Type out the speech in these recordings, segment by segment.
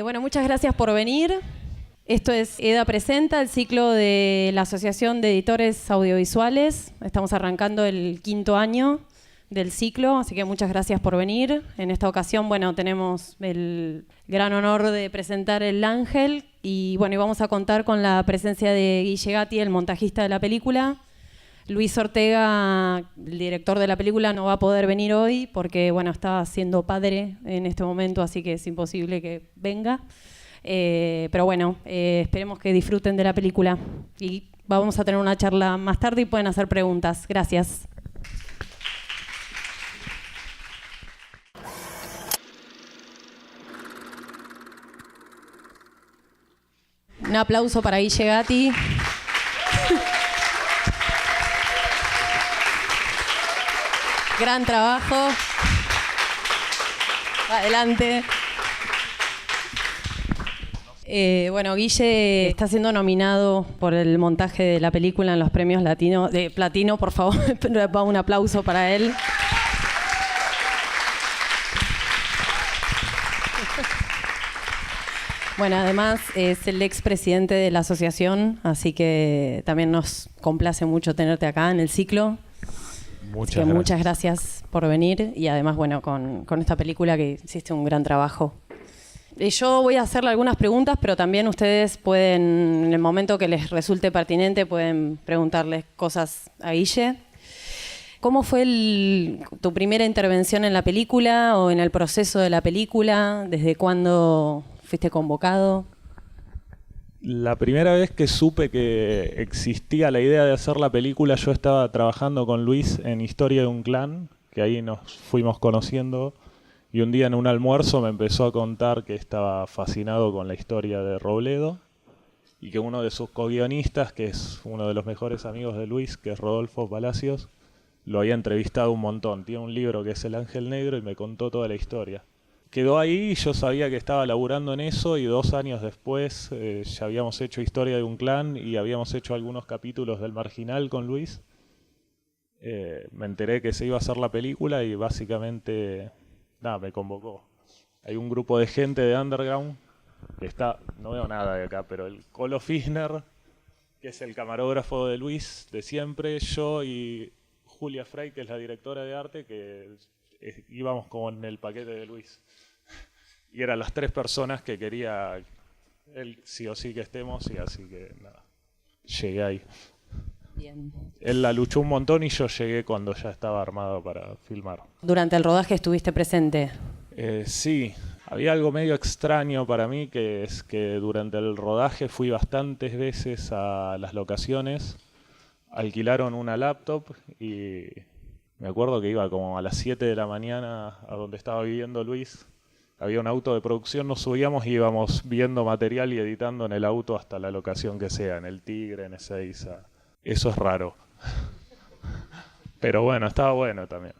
Bueno, muchas gracias por venir. Esto es EDA Presenta, el ciclo de la Asociación de Editores Audiovisuales. Estamos arrancando el 5º año del ciclo, así que muchas gracias por venir. En esta ocasión, bueno, tenemos el gran honor de presentar El Ángel y bueno, y vamos a contar con la presencia de Guille Gatti, el montajista de la película. Luis Ortega, el director de la película, no va a poder venir hoy porque bueno, está siendo padre en este momento, así que es imposible que venga. Pero bueno, esperemos que disfruten de la película y vamos a tener una charla más tarde y pueden hacer preguntas. Gracias. Un aplauso para Guille Gatti. Gran trabajo. Adelante. Bueno, Guille está siendo nominado por el montaje de la película en los premios de Platino, por favor. Un aplauso para él. Bueno, además es el expresidente de la asociación, así que también nos complace mucho tenerte acá en el ciclo. Muchas gracias por venir y además, bueno, con esta película que hiciste un gran trabajo. Yo voy a hacerle algunas preguntas, pero también ustedes pueden, en el momento que les resulte pertinente, pueden preguntarles cosas a Guille. ¿Cómo fue tu primera intervención en la película o en el proceso de la película? ¿Desde cuándo fuiste convocado? La primera vez que supe que existía la idea de hacer la película, yo estaba trabajando con Luis en Historia de un Clan, que ahí nos fuimos conociendo, y un día en un almuerzo me empezó a contar que estaba fascinado con la historia de Robledo, y que uno de sus co-guionistas, que es uno de los mejores amigos de Luis, que es Rodolfo Palacios, lo había entrevistado un montón. Tiene un libro que es El Ángel Negro y me contó toda la historia. Quedó ahí y yo sabía que estaba laburando en eso y 2 años después ya habíamos hecho Historia de un Clan y habíamos hecho algunos capítulos del Marginal con Luis. Me enteré que se iba a hacer la película y básicamente me convocó. Hay un grupo de gente de Underground que está, no veo nada de acá, pero el Colo Fisner, que es el camarógrafo de Luis de siempre, yo y Julia Frey, que es la directora de arte, que íbamos con el paquete de Luis. Y eran las 3 personas que quería él sí o sí que estemos, y así que nada, llegué ahí. Bien. Él la luchó un montón y yo llegué cuando ya estaba armado para filmar. ¿Durante el rodaje estuviste presente? Sí, había algo medio extraño para mí, que es que durante el rodaje fui bastantes veces a las locaciones, alquilaron una laptop y me acuerdo que iba como a las 7 de la mañana a donde estaba viviendo Luis. Había un auto de producción, nos subíamos y íbamos viendo material y editando en el auto hasta la locación que sea, en el Tigre, en Ezeiza. Eso es raro. Pero bueno, estaba bueno también.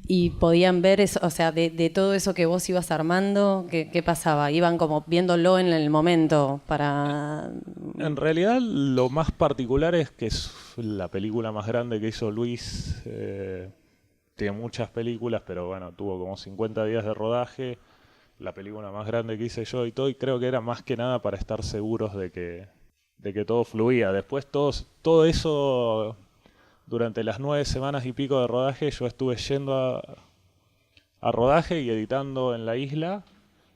¿Y podían ver eso, o sea, de todo eso que vos ibas armando, qué pasaba? ¿Iban como viéndolo en el momento para...? En realidad lo más particular es que es la película más grande que hizo Luis. Tiene muchas películas, pero bueno, tuvo como 50 días de rodaje. La película más grande que hice yo y todo, y creo que era más que nada para estar seguros de que todo fluía. Después todo eso, durante las 9 semanas y pico de rodaje, yo estuve yendo a rodaje y editando en la isla,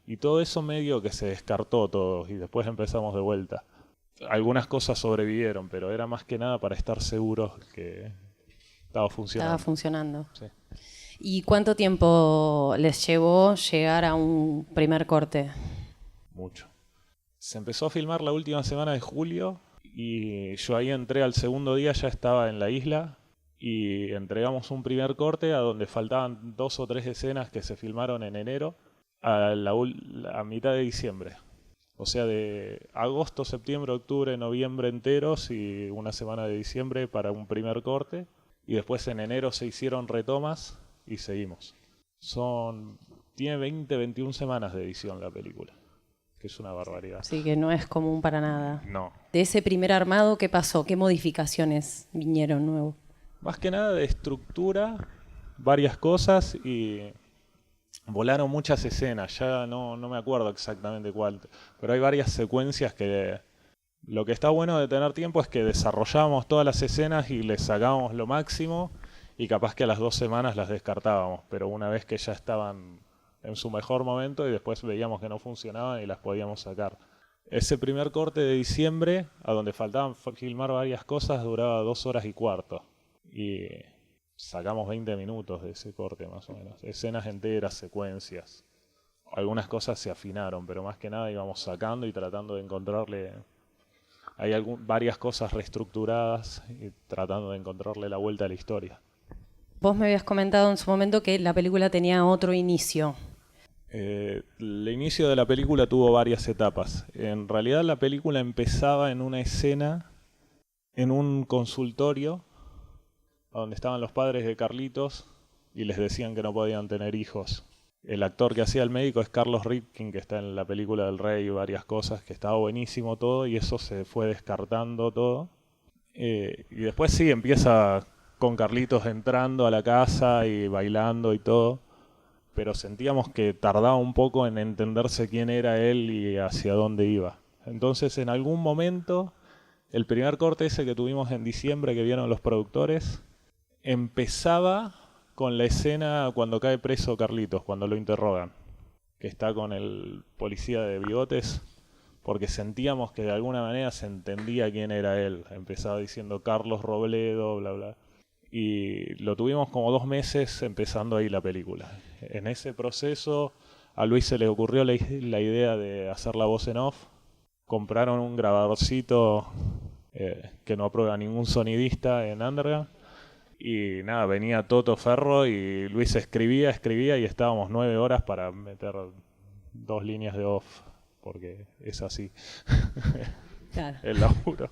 y todo eso medio que se descartó todo, y después empezamos de vuelta. Algunas cosas sobrevivieron, pero era más que nada para estar seguros que estaba funcionando. Estaba funcionando. Sí. ¿Y cuánto tiempo les llevó llegar a un primer corte? Mucho. Se empezó a filmar la última semana de julio y yo ahí entré al segundo día, ya estaba en la isla y entregamos un primer corte a donde faltaban 2 o 3 escenas que se filmaron en enero a mitad de diciembre. O sea, de agosto, septiembre, octubre, noviembre enteros y una semana de diciembre para un primer corte. Y después en enero se hicieron retomas y seguimos. Tiene 20, 21 semanas de edición la película, que es una barbaridad. Sí, que no es común para nada. No. De ese primer armado, ¿qué pasó? ¿Qué modificaciones vinieron nuevo? Más que nada de estructura, varias cosas y volaron muchas escenas, ya no me acuerdo exactamente cuál, pero hay varias secuencias que lo que está bueno de tener tiempo es que desarrollábamos todas las escenas y les sacábamos lo máximo y capaz que a las 2 semanas las descartábamos, pero una vez que ya estaban en su mejor momento y después veíamos que no funcionaban y las podíamos sacar. Ese primer corte de diciembre, a donde faltaban filmar varias cosas, duraba 2 horas y cuarto. Y sacamos 20 minutos de ese corte más o menos. Escenas enteras, secuencias. Algunas cosas se afinaron, pero más que nada íbamos sacando y tratando de encontrarle... Hay varias cosas reestructuradas y tratando de encontrarle la vuelta a la historia. Vos me habías comentado en su momento que la película tenía otro inicio. El inicio de la película tuvo varias etapas. En realidad la película empezaba en una escena en un consultorio donde estaban los padres de Carlitos y les decían que no podían tener hijos. El actor que hacía el médico es Carlos Ripkin, que está en la película del Rey y varias cosas, que estaba buenísimo todo y eso se fue descartando todo. Y después sí, empieza con Carlitos entrando a la casa y bailando y todo, pero sentíamos que tardaba un poco en entenderse quién era él y hacia dónde iba. Entonces en algún momento, el primer corte ese que tuvimos en diciembre que vieron los productores, empezaba con la escena cuando cae preso Carlitos, cuando lo interrogan, que está con el policía de bigotes, porque sentíamos que de alguna manera se entendía quién era él. Empezaba diciendo Carlos Robledo, bla bla. Y lo tuvimos como 2 meses empezando ahí la película. En ese proceso a Luis se le ocurrió la idea de hacer la voz en off. Compraron un grabadorcito que no aprueba ningún sonidista en Underground. Y nada, venía Toto Ferro y Luis escribía y estábamos 9 horas para meter 2 líneas de off, porque es así. Claro. El laburo.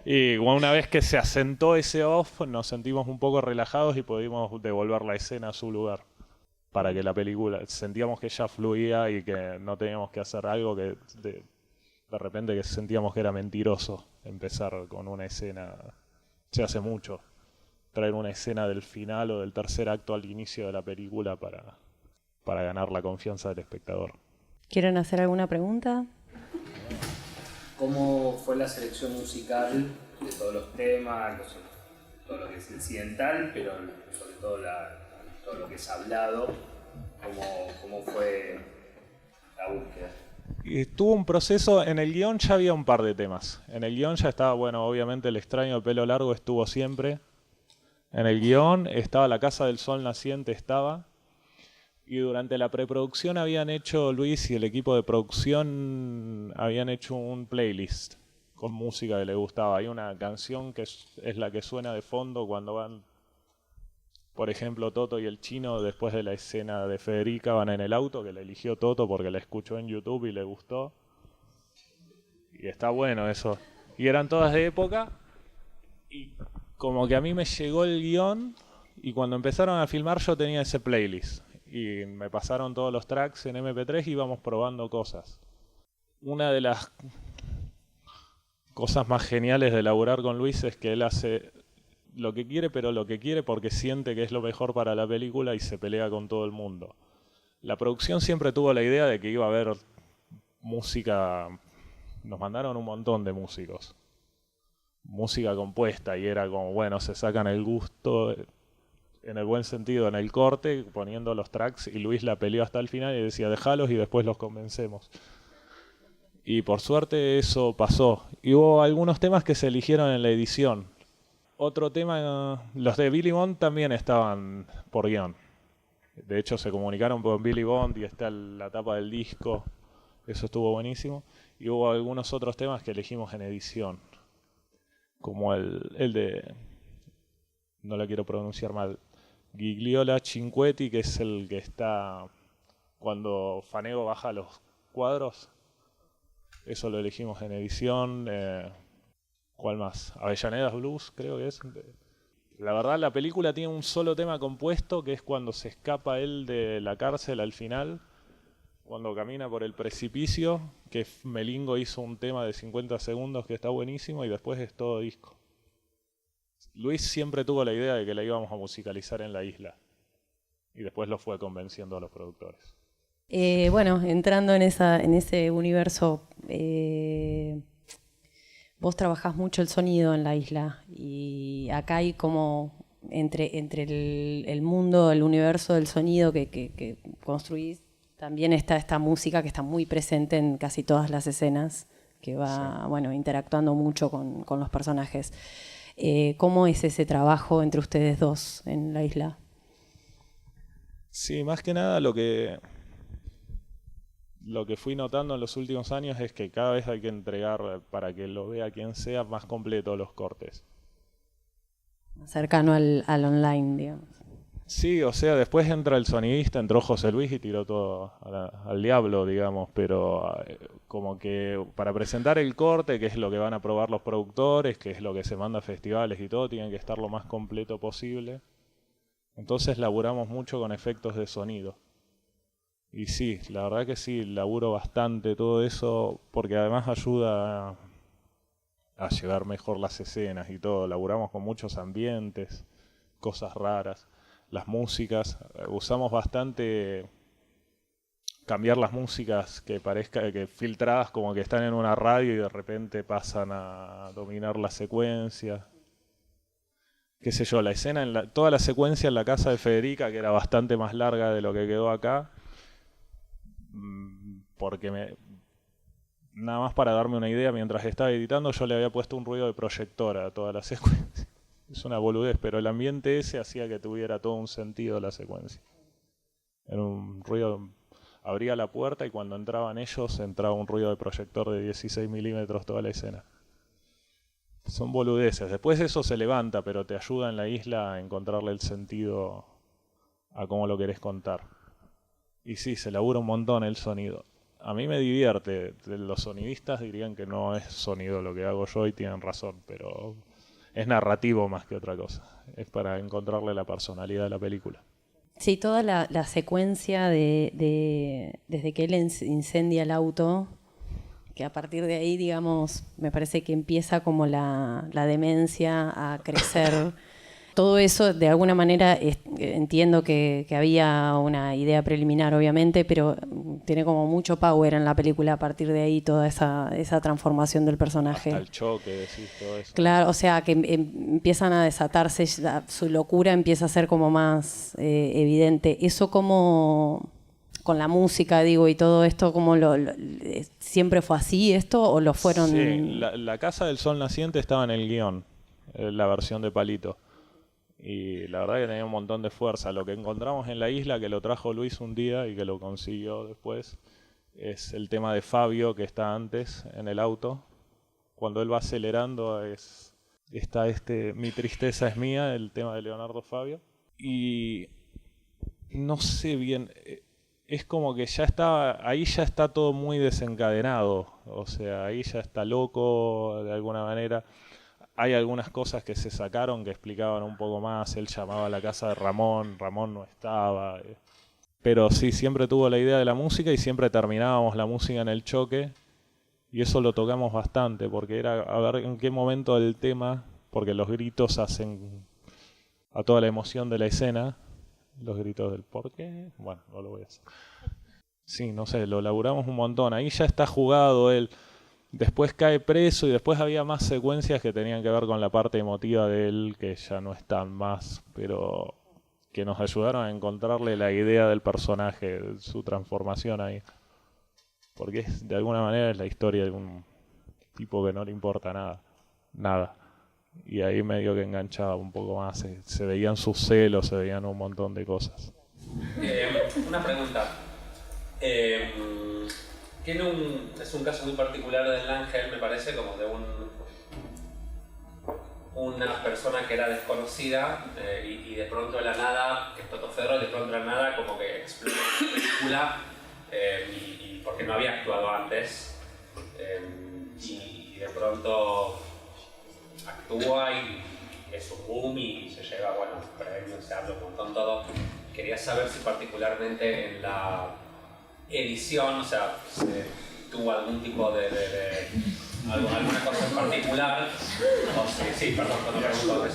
Y una vez que se asentó ese off, nos sentimos un poco relajados y pudimos devolver la escena a su lugar. Para que la película, sentíamos que ya fluía y que no teníamos que hacer algo que de repente que sentíamos que era mentiroso empezar con una escena. Se hace mucho traer una escena del final o del tercer acto al inicio de la película para ganar la confianza del espectador. ¿Quieren hacer alguna pregunta? ¿Cómo fue la selección musical de todos los temas, todo lo que es incidental, pero sobre todo todo lo que es hablado? ¿Cómo fue la búsqueda? Y tuvo un proceso, en el guión ya había un par de temas. En el guión ya estaba, bueno, obviamente el extraño de pelo largo estuvo siempre. En el guión estaba La Casa del Sol Naciente, estaba. Y durante la preproducción habían hecho, Luis y el equipo de producción habían hecho un playlist con música que le gustaba. Hay una canción que es la que suena de fondo cuando van, por ejemplo, Toto y el Chino, después de la escena de Federica, van en el auto, que la eligió Toto porque la escuchó en YouTube y le gustó. Y está bueno eso. Y eran todas de época. Y como que a mí me llegó el guión y cuando empezaron a filmar yo tenía ese playlist. Y me pasaron todos los tracks en MP3 y íbamos probando cosas. Una de las cosas más geniales de laburar con Luis es que él hace lo que quiere, pero lo que quiere porque siente que es lo mejor para la película y se pelea con todo el mundo. La producción siempre tuvo la idea de que iba a haber música. Nos mandaron un montón de músicos. Música compuesta y era como, bueno, se sacan el gusto en el buen sentido en el corte poniendo los tracks y Luis la peleó hasta el final y decía dejalos y después los convencemos. Y por suerte eso pasó. Y hubo algunos temas que se eligieron en la edición. Otro tema, los de Billy Bond también estaban por guión. De hecho se comunicaron con Billy Bond y está la tapa del disco. Eso estuvo buenísimo. Y hubo algunos otros temas que elegimos en edición. Como el de, no la quiero pronunciar mal, Gigliola Cinquetti, que es el que está cuando Fanego baja los cuadros. Eso lo elegimos en edición. ¿Cuál más? Avellanedas Blues, creo que es. La verdad, la película tiene un solo tema compuesto, que es cuando se escapa él de la cárcel al final, cuando camina por el precipicio, que Melingo hizo un tema de 50 segundos que está buenísimo y después es todo disco. Luis siempre tuvo la idea de que la íbamos a musicalizar en la isla. Y después lo fue convenciendo a los productores. Bueno, entrando en ese universo, vos trabajás mucho el sonido en la isla y acá hay como entre el mundo, el universo del sonido que construís, también está esta música que está muy presente en casi todas las escenas, que va interactuando mucho con los personajes. ¿Cómo es ese trabajo entre ustedes dos en la isla? Sí, más que nada lo que fui notando en los últimos años es que cada vez hay que entregar, para que lo vea quien sea, más completo los cortes. Más cercano al online, digamos. Sí, o sea, después entra el sonidista, entró José Luis y tiró todo al diablo, digamos, pero como que para presentar el corte, que es lo que van a probar los productores, que es lo que se manda a festivales y todo, tienen que estar lo más completo posible. Entonces laburamos mucho con efectos de sonido. Y sí, la verdad que sí, laburo bastante todo eso, porque además ayuda a llevar mejor las escenas y todo. Laburamos con muchos ambientes, cosas raras. Las músicas, usamos bastante cambiar las músicas que parezca que filtradas como que están en una radio y de repente pasan a dominar la secuencia. Qué sé yo, la escena, toda la secuencia en la casa de Federica, que era bastante más larga de lo que quedó acá, porque nada más para darme una idea, mientras estaba editando yo le había puesto un ruido de proyector a toda la secuencia. Es una boludez, pero el ambiente ese hacía que tuviera todo un sentido la secuencia. Era un ruido, abría la puerta y cuando entraban ellos entraba un ruido de proyector de 16 milímetros toda la escena. Son boludeces. Después eso se levanta, pero te ayuda en la isla a encontrarle el sentido a cómo lo querés contar. Y sí, se labura un montón el sonido. A mí me divierte. Los sonidistas dirían que no es sonido lo que hago yo y tienen razón, pero es narrativo más que otra cosa. Es para encontrarle la personalidad de la película. Sí, toda la secuencia desde que él incendia el auto, que a partir de ahí, digamos, me parece que empieza como la demencia a crecer. Todo eso, de alguna manera, entiendo que había una idea preliminar, obviamente, pero tiene como mucho power en la película a partir de ahí, toda esa transformación del personaje. Hasta el choque, decís, todo eso. Claro, o sea, que empiezan a desatarse, su locura empieza a ser como más evidente. Eso como con la música, digo, y todo esto, como ¿siempre fue así esto o lo fueron...? Sí, la Casa del Sol Naciente estaba en el guión, la versión de Palito. Y la verdad que tenía un montón de fuerza. Lo que encontramos en la isla, que lo trajo Luis un día y que lo consiguió después, es el tema de Fabio, que está antes en el auto. Cuando él va acelerando está Mi tristeza es mía, el tema de Leonardo Fabio. Y no sé bien, es como que ahí ya está todo muy desencadenado. O sea, ahí ya está loco de alguna manera. Hay algunas cosas que se sacaron que explicaban un poco más. Él llamaba a la casa de Ramón no estaba. Pero sí, siempre tuvo la idea de la música y siempre terminábamos la música en el choque. Y eso lo tocamos bastante, porque era a ver en qué momento del tema, porque los gritos hacen a toda la emoción de la escena. Los gritos del ¿por qué? Bueno, no lo voy a hacer. Sí, no sé, lo laburamos un montón. Ahí ya está jugado él. Después cae preso y después había más secuencias que tenían que ver con la parte emotiva de él, que ya no están más, pero que nos ayudaron a encontrarle la idea del personaje, su transformación ahí. Porque de alguna manera es la historia de un tipo que no le importa nada. Y ahí medio que enganchaba un poco más, se veían sus celos, se veían un montón de cosas. Una pregunta. Es un caso muy particular del Ángel, me parece, como de una persona que era desconocida y de pronto de la nada, que es Toto Ferro, de pronto de la nada como que explota la película y porque no había actuado antes y de pronto actúa y es un boom y se lleva, premios, se habla un montón todo. Quería saber si particularmente en la edición, o sea, tuvo algún tipo de alguna cosa en particular, o sí, perdón, cuando pregunto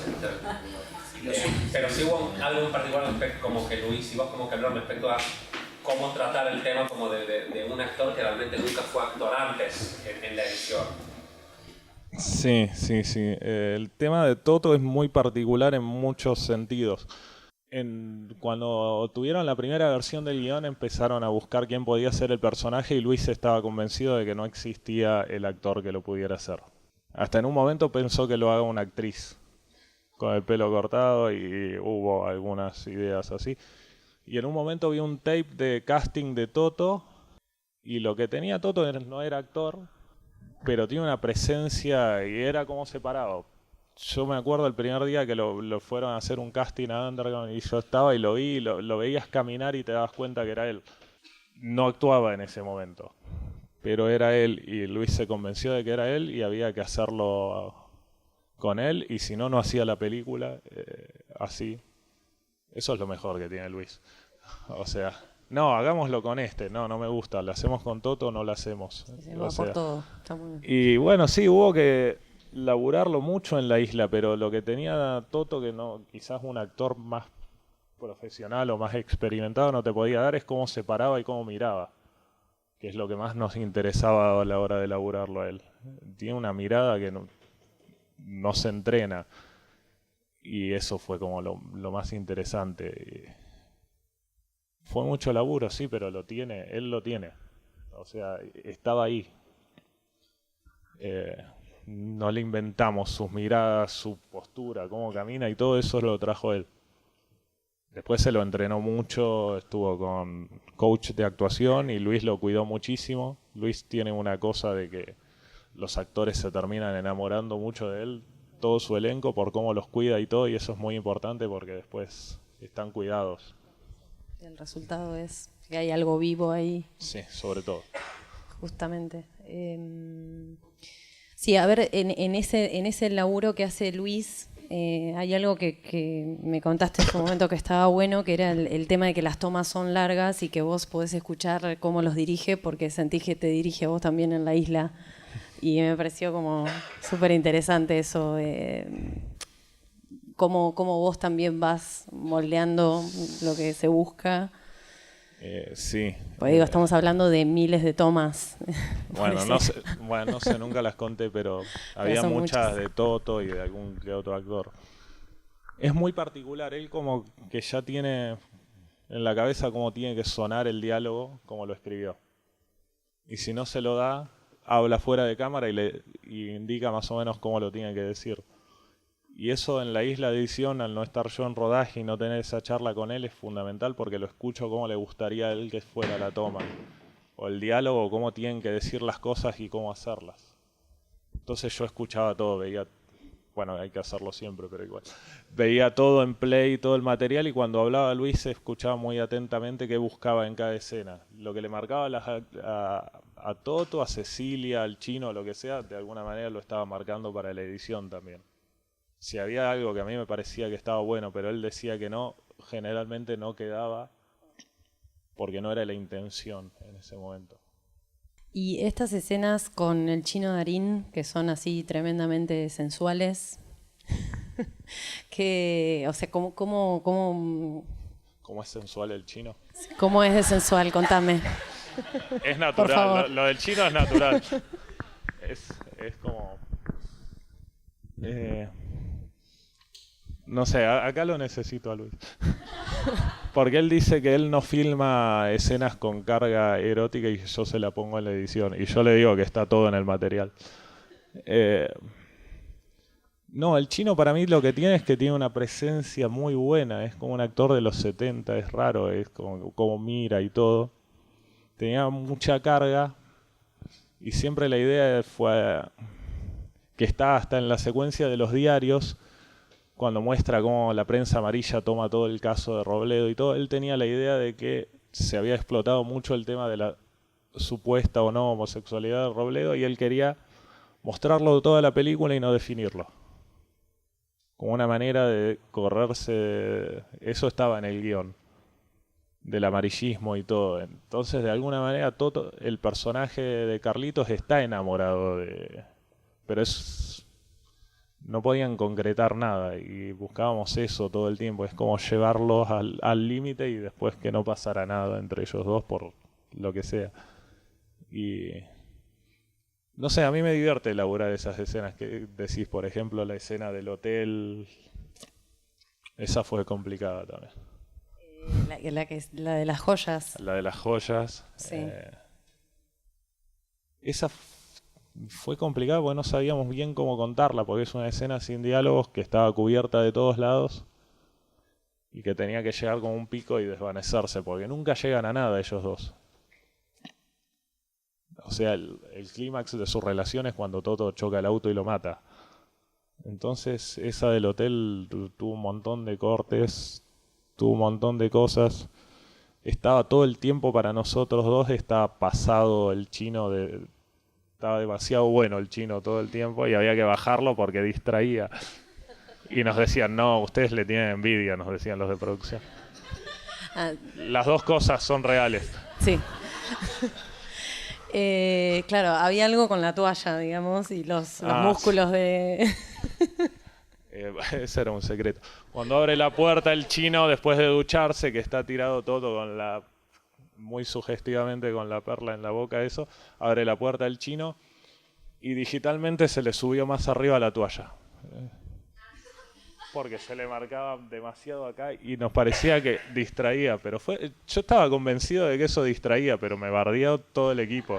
Pero sí hubo algo en particular como que Luis y vos como que hablaron respecto a cómo tratar el tema como de un actor que realmente nunca fue actor antes en la edición. Sí. El tema de Toto es muy particular en muchos sentidos. Cuando tuvieron la primera versión del guión empezaron a buscar quién podía ser el personaje y Luis estaba convencido de que no existía el actor que lo pudiera hacer. Hasta en un momento pensó que lo haga una actriz con el pelo cortado y hubo algunas ideas así. Y en un momento vi un tape de casting de Toto y lo que tenía Toto no era actor, pero tiene una presencia y era como separado. Yo me acuerdo el primer día que lo fueron a hacer un casting a Underground y yo estaba y lo vi, lo veías caminar y te dabas cuenta que era él. No actuaba en ese momento, pero era él y Luis se convenció de que era él y había que hacerlo con él y si no, no hacía la película así. Eso es lo mejor que tiene Luis. O sea, no, hagámoslo con no me gusta, ¿lo hacemos con Toto o no lo hacemos? Sí, va por todo. Está muy bien. Y bueno, sí, hubo que laburarlo mucho en la isla, pero lo que tenía Toto, que no, quizás un actor más profesional o más experimentado no te podía dar, es cómo se paraba y cómo miraba, que es lo que más nos interesaba a la hora de laburarlo a él. Tiene una mirada que no se entrena, y eso fue como lo más interesante. Fue mucho laburo, sí, pero él lo tiene. O sea, estaba ahí. No le inventamos sus miradas, su postura, cómo camina y todo eso lo trajo él. Después se lo entrenó mucho, estuvo con coach de actuación y Luis lo cuidó muchísimo. Luis tiene una cosa de que los actores se terminan enamorando mucho de él, todo su elenco, por cómo los cuida y todo, y eso es muy importante porque después están cuidados. El resultado es que hay algo vivo ahí. Sí, sobre todo. Justamente. Sí, a ver, en ese laburo que hace Luis, hay algo que me contaste en su momento que estaba bueno, que era el tema de que las tomas son largas y que vos podés escuchar cómo los dirige, porque sentís que te dirige a vos también en la isla. Y me pareció como súper interesante eso, cómo vos también vas moldeando lo que se busca. Sí. Pues digo, estamos hablando de miles de tomas. Bueno, no sé, nunca las conté, pero había muchas de Toto y de algún que otro actor. Es muy particular, él como que ya tiene en la cabeza cómo tiene que sonar el diálogo, como lo escribió. Y si no se lo da, habla fuera de cámara y indica más o menos cómo lo tiene que decir. Y eso en la isla de edición, al no estar yo en rodaje y no tener esa charla con él, es fundamental porque lo escucho cómo le gustaría a él que fuera la toma. O el diálogo, cómo tienen que decir las cosas y cómo hacerlas. Entonces yo escuchaba todo, veía, bueno, hay que hacerlo siempre, pero igual. Veía todo en play, todo el material, y cuando hablaba Luis escuchaba muy atentamente qué buscaba en cada escena. Lo que le marcaba a Toto, a Cecilia, al Chino, lo que sea, de alguna manera lo estaba marcando para la edición también. Si había algo que a mí me parecía que estaba bueno, pero él decía que no, generalmente no quedaba porque no era la intención en ese momento. Y estas escenas con el Chino Darín, que son así tremendamente sensuales, que, o sea, ¿Cómo es sensual el Chino? ¿Cómo es de sensual? Contame. Es natural, lo del Chino es natural. Es como... no sé, acá lo necesito a Luis. Porque él dice que él no filma escenas con carga erótica y yo se la pongo en la edición. Y yo le digo que está todo en el material. No, el Chino para mí lo que tiene es que tiene una presencia muy buena. Es como un actor de los 70, es raro, es como mira y todo. Tenía mucha carga y siempre la idea fue que está hasta en la secuencia de los diarios, cuando muestra cómo la prensa amarilla toma todo el caso de Robledo y todo. Él tenía la idea de que se había explotado mucho el tema de la supuesta o no homosexualidad de Robledo y él quería mostrarlo toda la película y no definirlo. Como una manera de correrse, eso estaba en el guión, del amarillismo y todo. Entonces, de alguna manera, todo el personaje de Carlitos está enamorado de... Pero no podían concretar nada y buscábamos eso todo el tiempo. Es como llevarlos al límite y después que no pasara nada entre ellos dos por lo que sea. Y no sé, a mí me divierte elaborar esas escenas que decís, por ejemplo, la escena del hotel. Esa fue complicada también. La de las joyas. La de las joyas. Sí. Esa fue complicada porque no sabíamos bien cómo contarla, porque es una escena sin diálogos que estaba cubierta de todos lados y que tenía que llegar con un pico y desvanecerse, porque nunca llegan a nada ellos dos. O sea, el clímax de su relación es cuando Toto choca el auto y lo mata. Entonces, esa del hotel tuvo un montón de cortes, tuvo un montón de cosas. Estaba todo el tiempo para nosotros dos, estaba pasado el chino estaba demasiado bueno el chino todo el tiempo y había que bajarlo porque distraía. Y nos decían, no, ustedes le tienen envidia, nos decían los de producción. Las dos cosas son reales. Sí. Claro, había algo con la toalla, digamos, y los músculos de... Ese era un secreto. Cuando abre la puerta el chino, después de ducharse, que está tirado todo con muy sugestivamente con la perla en la boca, eso, abre la puerta el chino y digitalmente se le subió más arriba la toalla. Porque se le marcaba demasiado acá y nos parecía que distraía, pero yo estaba convencido de que eso distraía, pero me bardeó todo el equipo.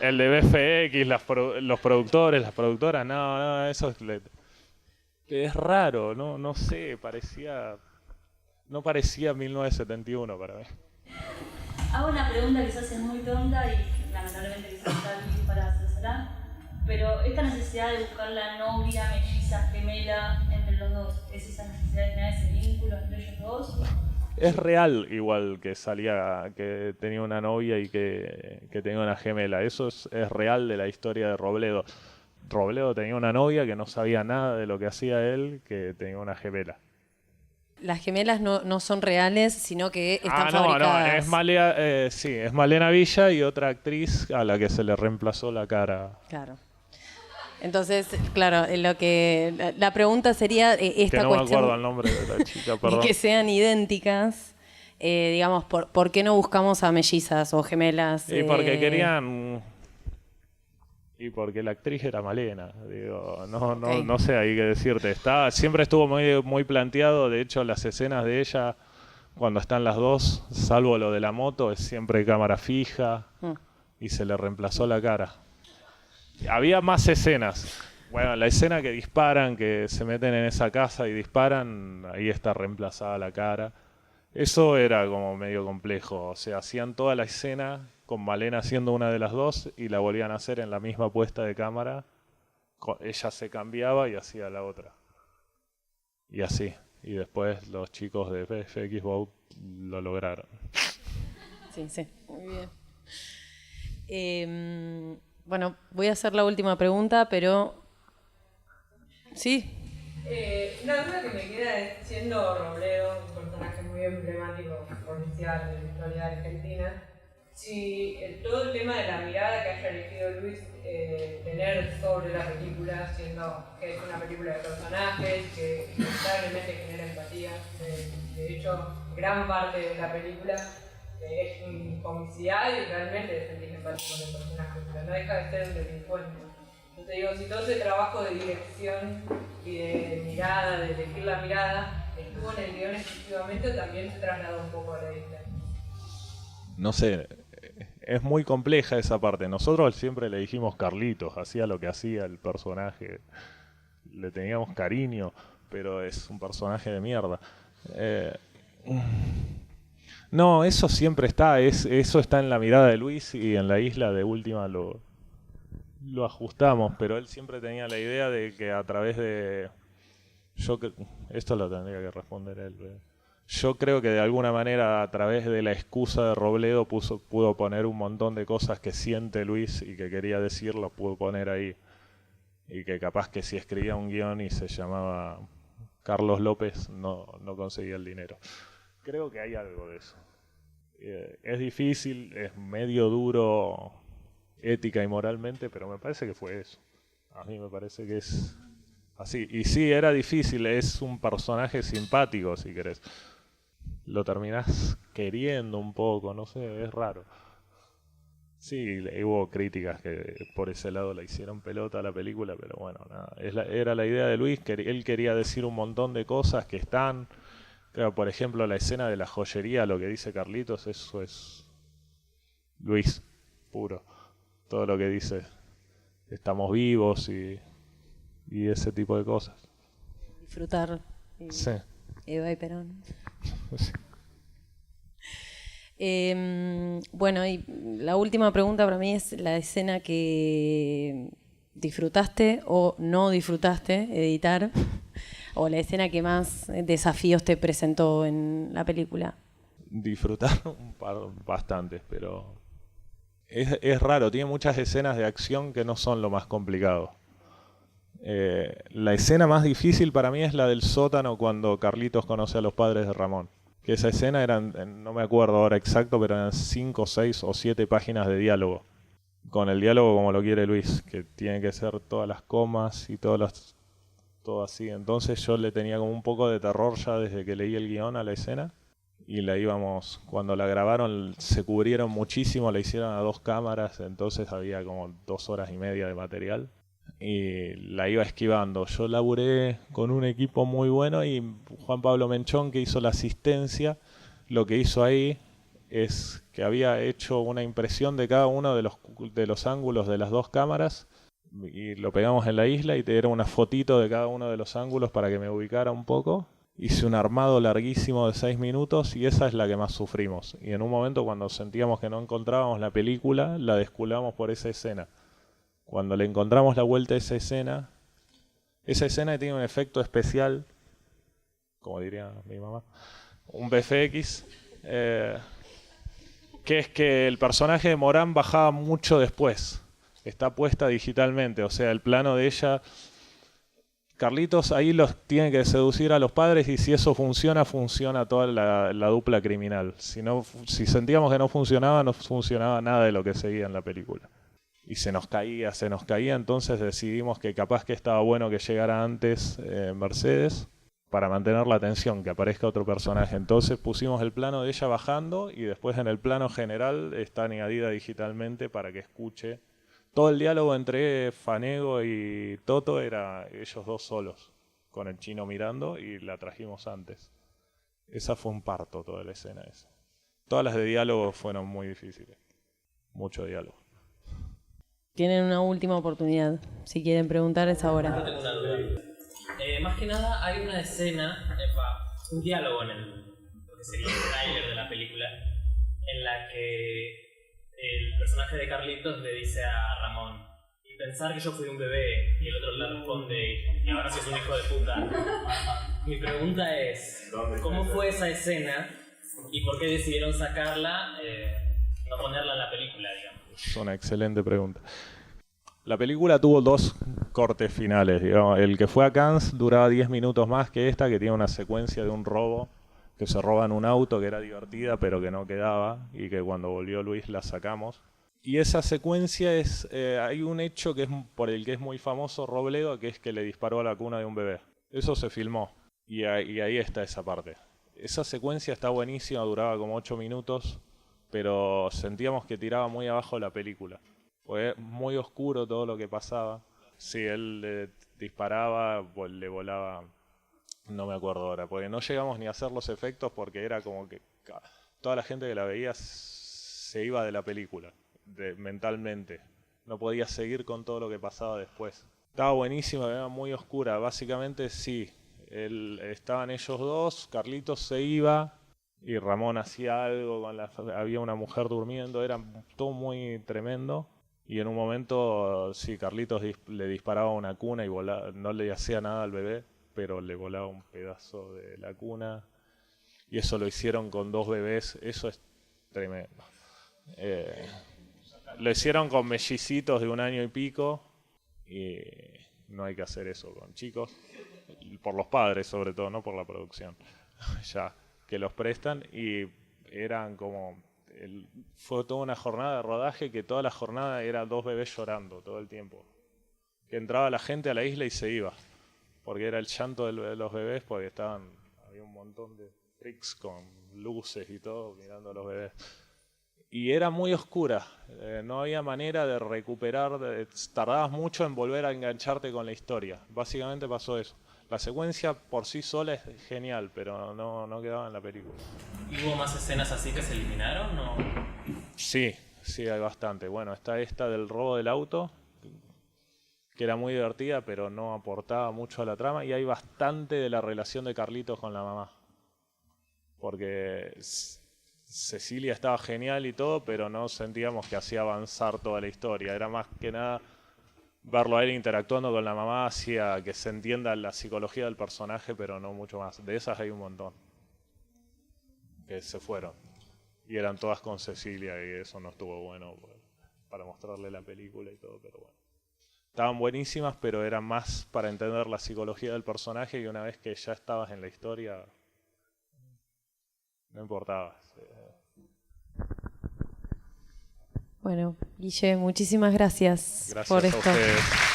El de BFX, los productores, las productoras, no, eso es raro, no sé, no parecía 1971 para mí. Hago una pregunta que se hace muy tonta y lamentablemente quizás está difícil para hacérsela, pero esta necesidad de buscar la novia, melliza, gemela entre los dos, ¿es esa necesidad de tener ese vínculo entre ellos dos? Es real igual que tenía una novia y que tenía una gemela. Eso es real de la historia de Robledo. Robledo tenía una novia que no sabía nada de lo que hacía él, que tenía una gemela. Las gemelas no son reales, sino que están fabricadas. Es Malena Villa y otra actriz a la que se le reemplazó la cara. Claro. Entonces, claro, la pregunta sería esta que no cuestión. Me acuerdo el nombre de la chica, perdón. Y que sean idénticas, digamos, ¿por qué no buscamos a mellizas o gemelas? Y porque querían... Y porque la actriz era Malena, digo, no sé ahí qué decirte. Siempre estuvo muy planteado, de hecho las escenas de ella, cuando están las dos, salvo lo de la moto, es siempre cámara fija y se le reemplazó la cara. Había más escenas. Bueno, la escena que disparan, que se meten en esa casa y disparan, ahí está reemplazada la cara. Eso era como medio complejo, o sea, hacían toda la escena con Malena haciendo una de las dos y la volvían a hacer en la misma puesta de cámara. Ella se cambiaba y hacía la otra. Y así. Y después los chicos de FX Boat lo lograron. Sí, muy bien. Bueno, voy a hacer la última pregunta, pero... Sí. Una duda que me queda es, siendo Robledo un personaje muy emblemático policial de la historia argentina, si todo el tema de la mirada que haya elegido Luis tener sobre la película, siendo que es una película de personajes, que inevitablemente genera empatía, de hecho, gran parte de la película es un comicidad y realmente sentís empatía con el personaje, pero no deja de ser un delincuente. Entonces digo, si todo ese trabajo de dirección y de mirada, de elegir la mirada, estuvo en el guión exclusivamente o también se trasladó un poco a la edición. No sé, es muy compleja esa parte. Nosotros siempre le dijimos Carlitos, hacía lo que hacía el personaje, le teníamos cariño, pero es un personaje de mierda. No, eso siempre está, eso está en la mirada de Luis y en la isla de última lo ajustamos, pero él siempre tenía la idea de que a través de... Esto lo tendría que responder él. Yo creo que de alguna manera a través de la excusa de Robledo pudo poner un montón de cosas que siente Luis y que quería decir, lo pudo poner ahí. Y que capaz que si escribía un guión y se llamaba Carlos López no conseguía el dinero. Creo que hay algo de eso. Es difícil, es medio duro ética y moralmente, pero me parece que fue eso. A mí me parece que es así. Y sí, era difícil, es un personaje simpático, si querés. Lo terminás queriendo un poco, no sé, es raro. Sí, hubo críticas que por ese lado la hicieron pelota a la película, pero bueno, nada. Era la idea de Luis, que él quería decir un montón de cosas que están. Claro, por ejemplo, la escena de la joyería, lo que dice Carlitos, eso es Luis, puro. Todo lo que dice, estamos vivos y ese tipo de cosas. Disfrutar. Sí. Eva y Perón. Sí. Bueno, y la última pregunta para mí es la escena que disfrutaste o no disfrutaste editar, o la escena que más desafíos te presentó en la película. Disfrutar bastantes, pero es raro, tiene muchas escenas de acción que no son lo más complicado. La escena más difícil para mí es la del sótano cuando Carlitos conoce a los padres de Ramón. Que esa escena eran, no me acuerdo ahora exacto, pero eran 5, 6 o 7 páginas de diálogo. Con el diálogo como lo quiere Luis, que tiene que ser todas las comas y todo así. Entonces yo le tenía como un poco de terror ya desde que leí el guión a la escena. Y cuando la grabaron se cubrieron muchísimo, la hicieron a 2 cámaras, entonces había como 2 horas y media de material. Y la iba esquivando. Yo laburé con un equipo muy bueno y Juan Pablo Menchón, que hizo la asistencia, lo que hizo ahí es que había hecho una impresión de cada uno de los ángulos de las 2 cámaras y lo pegamos en la isla y te era una fotito de cada uno de los ángulos para que me ubicara un poco. Hice un armado larguísimo de 6 minutos y esa es la que más sufrimos. Y en un momento cuando sentíamos que no encontrábamos la película, la desculamos por esa escena. Cuando le encontramos la vuelta a esa escena tiene un efecto especial, como diría mi mamá, un VFX, que es que el personaje de Morán bajaba mucho después. Está puesta digitalmente, o sea, el plano de ella... Carlitos ahí los tiene que seducir a los padres y si eso funciona toda la dupla criminal. Si sentíamos que no funcionaba nada de lo que seguía en la película. Y se nos caía, entonces decidimos que capaz que estaba bueno que llegara antes Mercedes para mantener la atención, que aparezca otro personaje. Entonces pusimos el plano de ella bajando y después en el plano general está añadida digitalmente para que escuche. Todo el diálogo entre Fanego y Toto era ellos 2 solos, con el chino mirando y la trajimos antes. Esa fue un parto, toda la escena esa. Todas las de diálogo fueron muy difíciles. Mucho diálogo. Tienen una última oportunidad. Si quieren preguntar es ahora. Yo tengo una duda. Más que nada hay una escena, un diálogo en lo que sería el tráiler de la película, en la que el personaje de Carlitos le dice a Ramón: y pensar que yo fui un bebé, y el otro le responde: y ahora sos un hijo de puta. Mi pregunta es, ¿cómo fue esa escena y por qué decidieron sacarla, no ponerla en la película, digamos? Es una excelente pregunta. La película tuvo 2 cortes finales, digamos. El que fue a Cannes duraba 10 minutos más que esta, que tiene una secuencia de un robo, que se roban un auto, que era divertida pero que no quedaba, y que cuando volvió Luis la sacamos. Y esa secuencia hay un hecho que es por el que es muy famoso Robledo, que es que le disparó a la cuna de un bebé. Eso se filmó, y ahí está esa parte. Esa secuencia está buenísima, duraba como 8 minutos, pero sentíamos que tiraba muy abajo la película. Fue muy oscuro todo lo que pasaba. Si él le disparaba, le volaba, no me acuerdo ahora, porque no llegamos ni a hacer los efectos porque era como que toda la gente que la veía se iba de la película, mentalmente. No podía seguir con todo lo que pasaba después. Estaba buenísima, era muy oscura. Básicamente sí, estaban ellos 2, Carlitos se iba y Ramón hacía algo, había una mujer durmiendo, era todo muy tremendo. Y en un momento, sí, Carlitos le disparaba a una cuna y no le hacía nada al bebé, pero le volaba un pedazo de la cuna. Y eso lo hicieron con 2 bebés, eso es tremendo. Lo hicieron con mellicitos de 1 año y pico, y no hay que hacer eso con chicos, por los padres sobre todo, no por la producción, ya que los prestan, y eran como... Fue toda una jornada de rodaje que toda la jornada era 2 bebés llorando todo el tiempo. que entraba la gente a la isla y se iba, porque era el llanto de los bebés, porque había un montón de freaks con luces y todo mirando a los bebés. Y era muy oscura, no había manera de recuperar, tardabas mucho en volver a engancharte con la historia. Básicamente pasó eso. La secuencia por sí sola es genial, pero no quedaba en la película. ¿Y hubo más escenas así que se eliminaron o...? Sí, hay bastante. Bueno, está esta del robo del auto, que era muy divertida, pero no aportaba mucho a la trama. Y hay bastante de la relación de Carlitos con la mamá. Porque Cecilia estaba genial y todo, pero no sentíamos que hacía avanzar toda la historia. Era más que nada verlo a él interactuando con la mamá, hacía que se entienda la psicología del personaje, pero no mucho más. De esas hay un montón que se fueron. Y eran todas con Cecilia y eso no estuvo bueno para mostrarle la película y todo, pero bueno. Estaban buenísimas, pero eran más para entender la psicología del personaje y una vez que ya estabas en la historia, no importaba. Bueno, Guille, muchísimas gracias por Gracias a esto. ustedes.